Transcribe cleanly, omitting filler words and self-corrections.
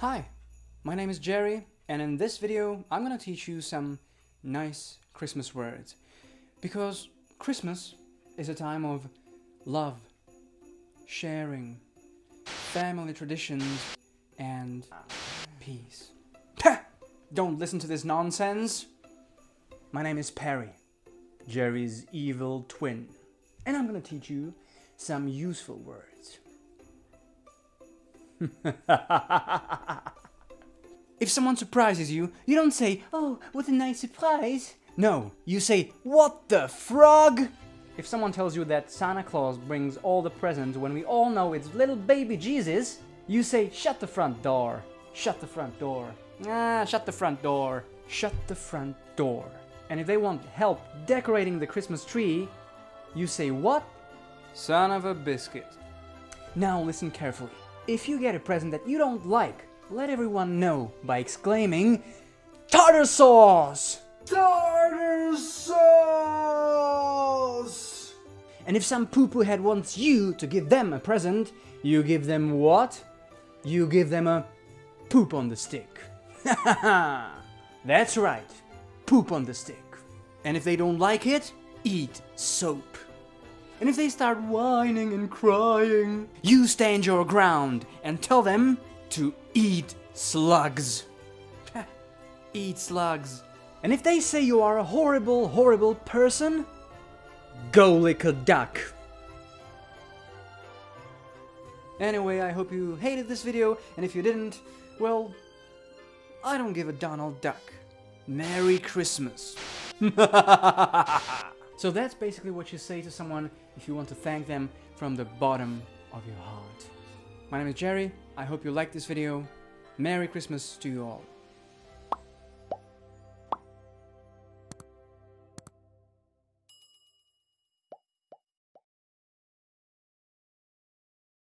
Hi, my name is Jerry, and in this video I'm gonna teach you some nice Christmas words. Because Christmas is a time of love, sharing, family traditions, and peace. Don't listen to this nonsense. My name is Perry, Jerry's evil twin, and I'm gonna teach you some useful words. If someone surprises you, you don't say, "Oh, what a nice surprise." No, you say, "What the frog?" If someone tells you that Santa Claus brings all the presents when we all know it's little baby Jesus, you say, "Shut the front door. Shut the front door. Shut the front door. Shut the front door." And if they want help decorating the Christmas tree, you say, "What? Son of a biscuit." Now listen carefully. If you get a present that you don't like, let everyone know by exclaiming, "Tartar sauce! Tartar sauce!" And if some poo-poo head wants you to give them a present, you give them what? You give them a poop on the stick. That's right, poop on the stick. And if they don't like it, eat soap. And if they start whining and crying, you stand your ground and tell them to eat slugs. Eat slugs. And if they say you are a horrible, horrible person, go lick a duck. Anyway, I hope you hated this video, and if you didn't, well, I don't give a Donald Duck. Merry Christmas. So that's basically what you say to someone if you want to thank them from the bottom of your heart. My name is Jerry. I hope you liked this video. Merry Christmas to you all.